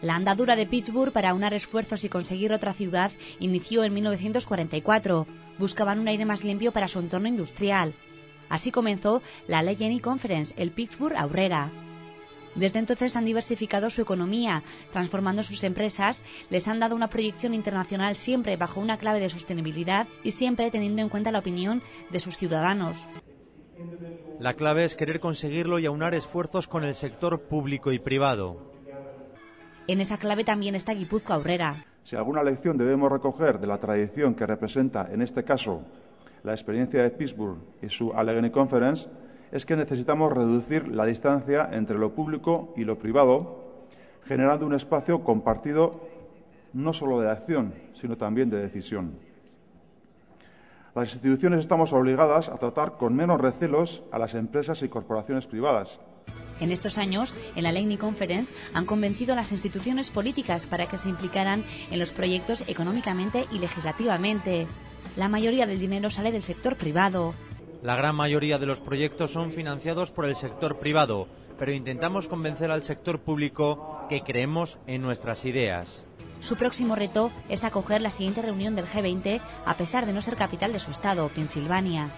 La andadura de Pittsburgh para aunar esfuerzos y conseguir otra ciudad inició en 1944. Buscaban un aire más limpio para su entorno industrial. Así comenzó la Allegheny Conference, el Pittsburgh Aurrera. Desde entonces han diversificado su economía, transformando sus empresas, les han dado una proyección internacional siempre bajo una clave de sostenibilidad y siempre teniendo en cuenta la opinión de sus ciudadanos. La clave es querer conseguirlo y aunar esfuerzos con el sector público y privado. En esa clave también está Gipuzkoa Aurrera. Si alguna lección debemos recoger de la tradición que representa, en este caso, la experiencia de Pittsburgh y su Allegheny Conference, es que necesitamos reducir la distancia entre lo público y lo privado, generando un espacio compartido no solo de acción, sino también de decisión. Las instituciones estamos obligadas a tratar con menos recelos a las empresas y corporaciones privadas. En estos años, en la Allegheny Conference han convencido a las instituciones políticas para que se implicaran en los proyectos económicamente y legislativamente. La mayoría del dinero sale del sector privado. La gran mayoría de los proyectos son financiados por el sector privado, pero intentamos convencer al sector público que creemos en nuestras ideas. Su próximo reto es acoger la siguiente reunión del G20, a pesar de no ser capital de su estado, Pensilvania.